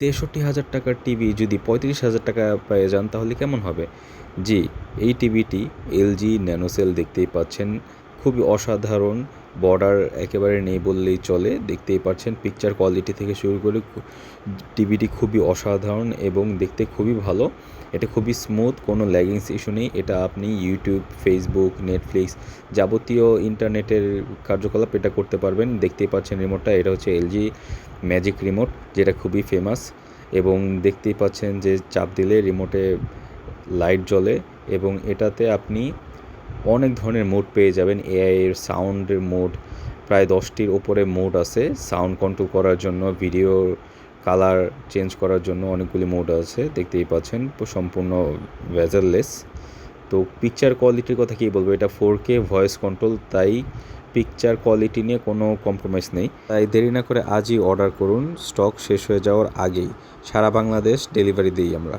৬৩,০০০ টাকার টিভি যদি ৩৫,০০০ টাকায় পেয়ে যান তাহলে কেমন হবে? জি, এই টিভিটি এলজি ন্যানোসেল দেখতেই পাচ্ছেন। খুবই অসাধারণ, বর্ডার একেবারে নেই বললেই চলে। দেখতেই পাচ্ছেন পিকচার কোয়ালিটি থেকে শুরু করে টিভিটি খুবই অসাধারণ এবং দেখতে খুবই ভালো। এটা খুবই স্মুথ, কোনো ল্যাগিংস ইস্যু নেই। এটা আপনি ইউটিউব, ফেসবুক, নেটফ্লিক্স যাবতীয় ইন্টারনেটের কার্যকলাপ এটা করতে পারবেন। দেখতেই পাচ্ছেন রিমোটটা, এটা হচ্ছে এলজি ম্যাজিক রিমোট, যেটা খুবই ফেমাস। এবং দেখতেই পাচ্ছেন যে চাপ দিলে রিমোটে লাইট জ্বলে এবং এটাতে আপনি অনেক ধরনের মোড পেয়ে যাবেন। এআই এর সাউন্ডের মোড, প্রায় 10টির ওপরে মোড আছে সাউন্ড কন্ট্রোল করার জন্য, ভিডিও কালার চেঞ্জ করার জন্য অনেকগুলি মোড আছে। দেখতেই পাচ্ছেন সম্পূর্ণ ভেজাললেস। তো পিকচার কোয়ালিটির কথা কী বলবো, এটা 4K ভয়েস কন্ট্রোল, তাই পিকচার কোয়ালিটি নিয়ে কোনো কম্প্রোমাইজ নেই। তাই দেরি না করে আজই অর্ডার করুন, স্টক শেষ হয়ে যাওয়ার আগেই। সারা বাংলাদেশ ডেলিভারি দিই আমরা।